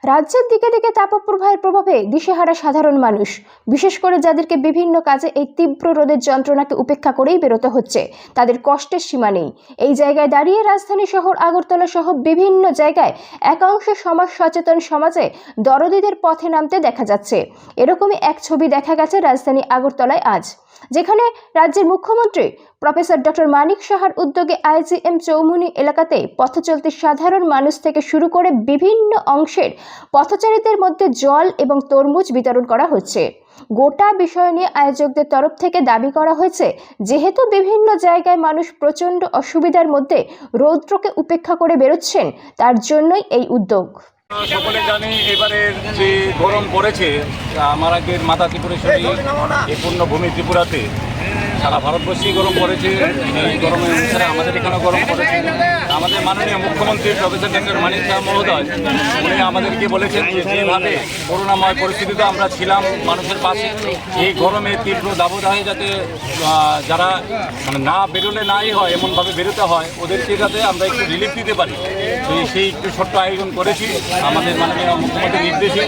রাজ্যের দিকে দিকে তাপপ্রবাহের প্রভাবে দিশেহারা সাধারণ মানুষ, বিশেষ করে যাদেরকে বিভিন্ন কাজে এই তীব্র রোদের যন্ত্রণাকে উপেক্ষা করেই বেরোতে হচ্ছে, তাদের কষ্টের সীমা নেই। এই জায়গায় দাঁড়িয়ে রাজধানী শহর আগরতলা সহ বিভিন্ন জায়গায় একাংশ সমাজ সচেতন সমাজে দরদীদের পথে নামতে দেখা যাচ্ছে। এরকমই এক ছবি দেখা গেছে রাজধানী আগরতলায় আজ, যেখানে রাজ্যের মুখ্যমন্ত্রী প্রফেসর ডক্টর মানিক সাহার উদ্যোগে আইজিএম চৌমুহনী এলাকাতে পথচলতি সাধারণ মানুষ থেকে শুরু করে বিভিন্ন অংশের পথচারীদের মধ্যে জল এবং তরমুজ বিতরণ করা হচ্ছে। গোটা বিষয় নিয়ে আয়োজকদের তরফ থেকে দাবি করা হয়েছে, যেহেতু বিভিন্ন জায়গায় মানুষ প্রচণ্ড অসুবিধার মধ্যে রৌদ্রকে উপেক্ষা করে বেরোচ্ছেন, তার জন্যই এই উদ্যোগ। সকলে জানি এবারের যে গরম পড়েছে, আমার আগের মাতা ত্রিপুরেশ্বরী এই পূর্ণভূমি ত্রিপুরাতে সারা ভারতবর্ষেই গরম পড়েছে। এই গরমের অনুসারে আমাদের এখানেও গরম পড়েছে। আমাদের মাননীয় মুখ্যমন্ত্রী প্রফেসর ডক্টর মানিক সাহা মহোদয় উনি আমাদেরকে বলেছেন যে যেভাবে করোনাময় পরিস্থিতিতে আমরা ছিলাম মানুষের পাশে, এই গরমের তীব্র দাবদাহে যাতে যারা মানে না বেরোলে নাই হয় এমনভাবে বেরোতে হয়, ওদেরকে যাতে আমরা একটু রিলিফ দিতে পারি, সেই একটু ছোট্ট আয়োজন করেছি। আমাদের মাননীয় মুখ্যমন্ত্রীর নির্দেশে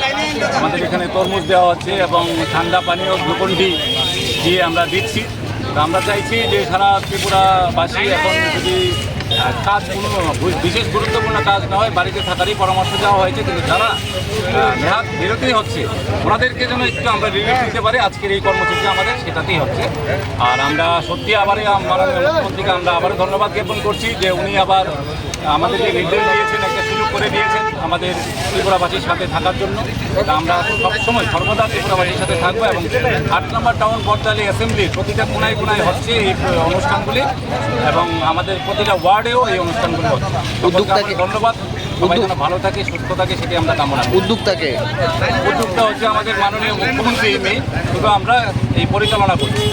আমাদের এখানে তরমুজ দেওয়া হচ্ছে এবং ঠান্ডা পানীয় গ্লুকন্ডি দিয়ে আমরা দিচ্ছি। আমরা চাইছি যে সারা ত্রিপুরাবাসী এখন যদি কাজ কোনো বিশেষ গুরুত্বপূর্ণ কাজ না হয়, বাড়িতে থাকারই পরামর্শ দেওয়া হয়েছে, কিন্তু যারা নেহাত বিরতিই হচ্ছে ওনাদেরকে যেন একটু আমরা রিলিফ দিতে পারি। আজকের এই কর্মসূচি আমাদের সেটাতেই হচ্ছে। আর আমরা সত্যি আবারই মাননীয় মুখ্যমন্ত্রীকে আমরা আবারও ধন্যবাদ জ্ঞাপন করছি যে উনি আবার আমাদেরকে নির্দেশ দিয়েছেন, একটা সুযোগ করে দিয়েছেন আমাদের ত্রিপুরাবাসীর সাথে থাকার জন্য। আমরা সবসময় সর্বদা ত্রিপুরাবাসীর সাথে থাকবো এবং 8 নম্বর টাউন বটতলী অ্যাসেম্বলির প্রতিটা কোনায় কোনায় হচ্ছে এই অনুষ্ঠানগুলি এবং আমাদের প্রতিটা ওয়ার্ডেও এই অনুষ্ঠানগুলি হচ্ছে। উদ্যোক্তাকে ধন্যবাদ। সবাই যেন ভালো থাকে, সুস্থ থাকে, সেটি আমরা কামনা করি। উদ্যোক্তা হচ্ছে আমাদের মাননীয় মুখ্যমন্ত্রী, শুধু আমরা এই পরিচালনা করছি।